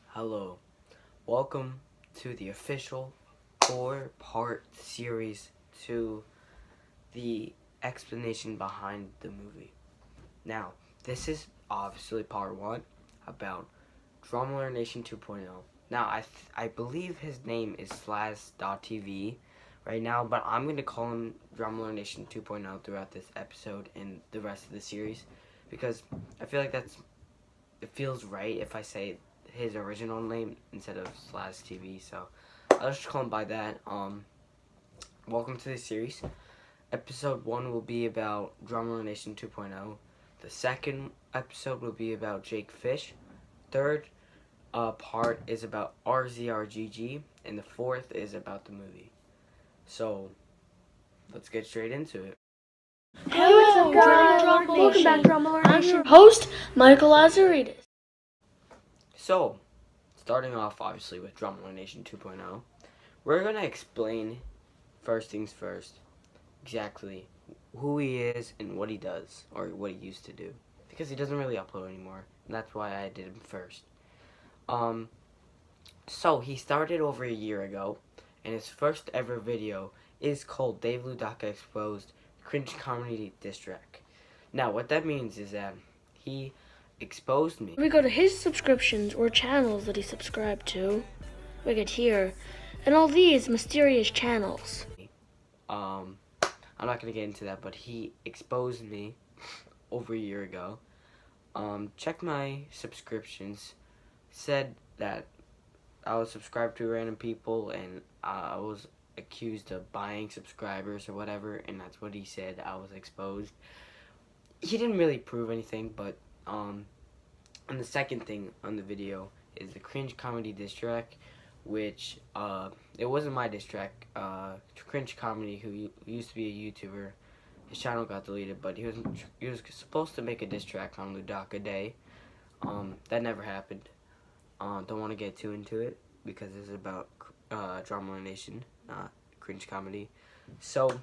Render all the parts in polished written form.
Hello, welcome to the official 4-part series to the explanation behind the movie. Now, this is obviously part 1 about Drumroller Nation 2.0. Now, I believe his name is Slaz.tv right now, but I'm going to call him Drumroller Nation 2.0 throughout this episode and the rest of the series because I feel like it feels right if I say his original name instead of Slaz TV, so I'll just call him by that. Welcome to the series. Episode 1 will be about Drumroller Nation 2.0. The second episode will be about Jake Fish. Third part is about RZRGG, and the fourth is about the movie. So let's get straight into it. Hello, welcome back to Drumroller Nation. I'm your host, Michael Lazaridis. So, starting off obviously with Drumroller Nation 2.0, we're going to explain first things first exactly who he is and what he does, or what he used to do, because he doesn't really upload anymore, and that's why I did him first. So he started over a year ago, and his first ever video is called Dave Ludaka Exposed Cringe Comedy Diss Track. Now what that means is that he exposed me. We go to his subscriptions or channels that he subscribed to. We get here, and all these mysterious channels. I'm not gonna get into that, but he exposed me over a year ago. Checked my subscriptions, said that I was subscribed to random people, and I was accused of buying subscribers or whatever, and that's what he said. I was exposed. He didn't really prove anything, but and the second thing on the video is the Cringe Comedy Diss Track, which it wasn't my diss track. Cringe Comedy, who used to be a YouTuber, his channel got deleted, but he was supposed to make a diss track on Ludaka Day. That never happened. Don't want to get too into it because this is about Drumroller Nation, not Cringe Comedy. So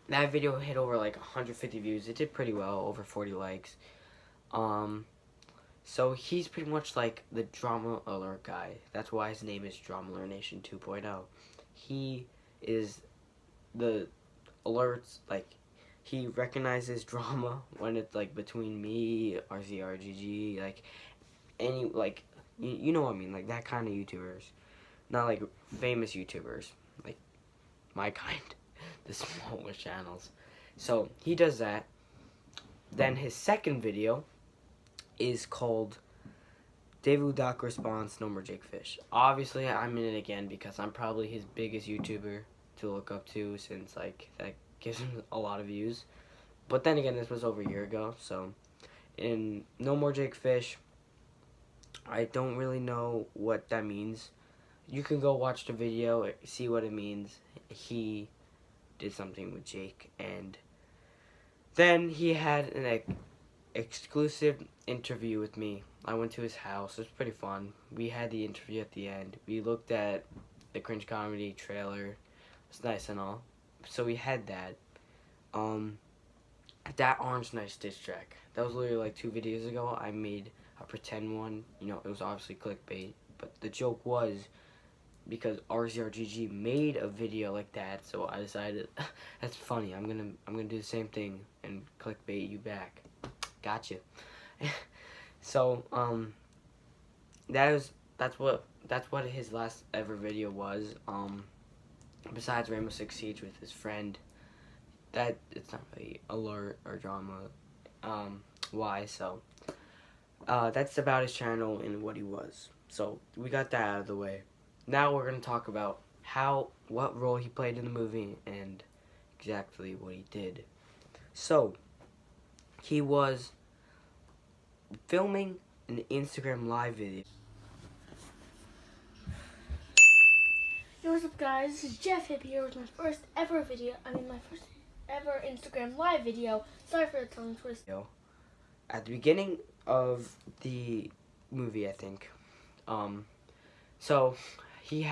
that video hit over like 150 views. It did pretty well, over 40 likes. So he's pretty much like the drama alert guy. That's why his name is Drumroller Nation 2.0. He is the alerts, like, he recognizes drama when it's like between me, RZRGG, like any, like, you know what I mean, like that kind of YouTubers. Not like famous YouTubers, like my kind, the smaller channels. So he does that. Then his second video is called Dave Ludaka Response No More Jake Fish. Obviously I'm in it again because I'm probably his biggest YouTuber to look up to, since like that gives him a lot of views. But then again, this was over a year ago, so in No More Jake Fish, I don't really know what that means. You can go watch the video, see what it means. He did something with Jake, and then he had an exclusive interview with me. I went to his house. It was pretty fun. We had the interview at the end. We looked at the Cringe Comedy trailer. It's nice and all. So we had that. That Orange Nice diss track. That was literally like 2 videos ago. I made a pretend one. You know, it was obviously clickbait. But the joke was because RZRGG made a video like that, so I decided that's funny. I'm gonna do the same thing and clickbait you back. Gotcha. So that's what his last ever video was. Besides Rainbow Six Siege with his friend, that it's not really alert or drama. Why? So that's about his channel and what he was. So we got that out of the way. Now we're gonna talk about what role he played in the movie and exactly what he did. So he was filming an Instagram live video. Hey, what's up, guys? This is Jeff Hipp here with my first ever video. My first ever Instagram live video. Sorry for the tongue twist. At the beginning of the movie, I think. So he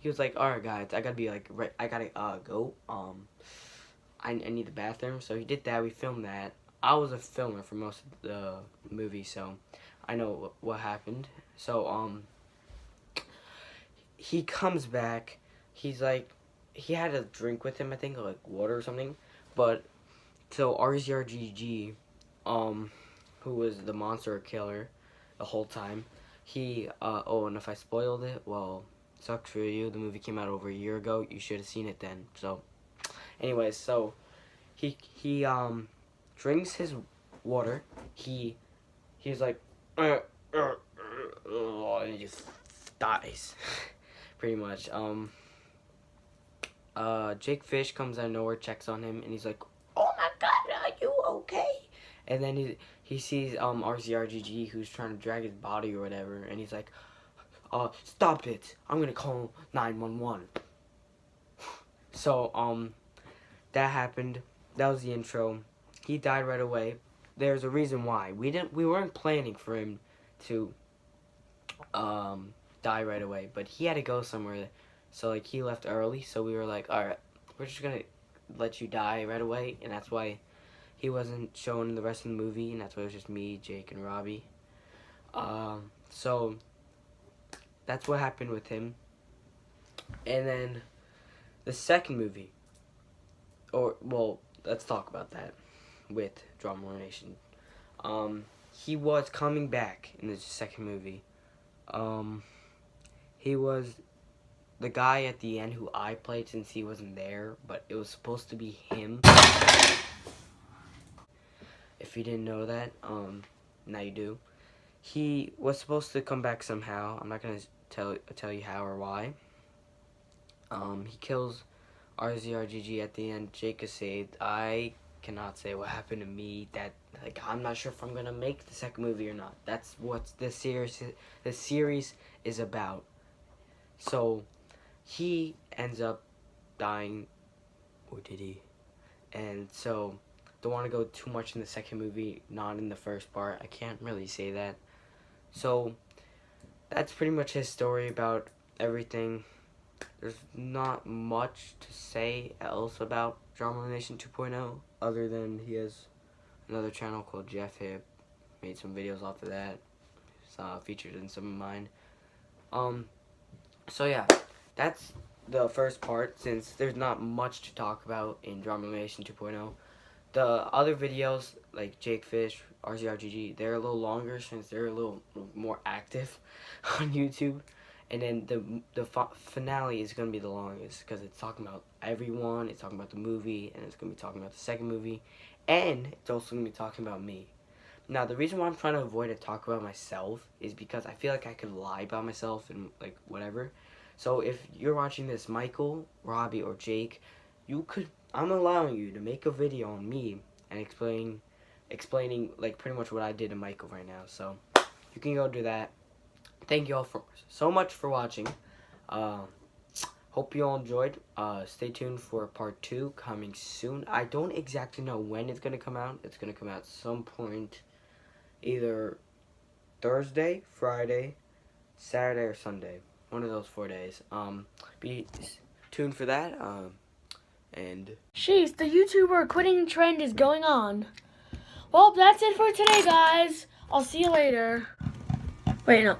was like, "All right, guys, I gotta be like, I gotta go. I need the bathroom." So he did that. We filmed that. I was a filmer for most of the movie, so I know what happened. So he comes back. He's like, he had a drink with him, I think, like water or something. But so RZRGG, who was the monster killer the whole time, he oh, and if I spoiled it, well, sucks for you. The movie came out over a year ago. You should have seen it then. So, anyways, so he drinks his water. He's like, and he just dies, pretty much. Jake Fish comes out of nowhere, checks on him, and he's like, "Oh my God, are you okay?" And then he sees RZRGG, who's trying to drag his body or whatever, and he's like, "Stop it! I'm gonna call 911." So that happened. That was the intro. He died right away. There's a reason why. We weren't planning for him to die right away, but he had to go somewhere. So like he left early, so we were like, "All right, we're just gonna let you die right away," and that's why he wasn't shown in the rest of the movie, and that's why it was just me, Jake, and Robbie. So that's what happened with him. And then the second movie, let's talk about that with Drama Lore Nation. He was coming back in the second movie. He was the guy at the end who I played since he wasn't there, but it was supposed to be him. If you didn't know that, now you do. He was supposed to come back somehow. I'm not gonna tell you how or why. He kills RZRGG at the end. Jake is saved. I cannot say what happened to me. That, like, I'm not sure if I'm gonna make the second movie or not. That's what the series is about. So he ends up dying, or did he? And so don't want to go too much in the second movie, not in the first part. I can't really say that. So that's pretty much his story about everything. There's not much to say else about Drama Lore Nation 2.0 other than he has another channel called Jeff Hip. Made some videos off of that. It's featured in some of mine. So yeah, that's the first part, since there's not much to talk about in Drama Lore Nation 2.0. The other videos, like Jake Fish, RZRGG, they're a little longer since they're a little more active on YouTube. And then the finale is going to be the longest because it's talking about everyone, it's talking about the movie, and it's going to be talking about the second movie, and it's also going to be talking about me. Now, the reason why I'm trying to avoid to talk about myself is because I feel like I could lie about myself and, like, whatever. So if you're watching this, Michael, Robbie, or Jake, I'm allowing you to make a video on me and explaining like pretty much what I did to Michael right now. So you can go do that. Thank you all so much for watching. Hope you all enjoyed. Stay tuned for part 2 coming soon. I don't exactly know when it's gonna come out. It's gonna come out some point, either Thursday, Friday, Saturday, or Sunday. One of those 4 days. Be tuned for that. And Jeez, the YouTuber quitting trend is going on. Well, that's it for today, guys. I'll see you later. Wait, no.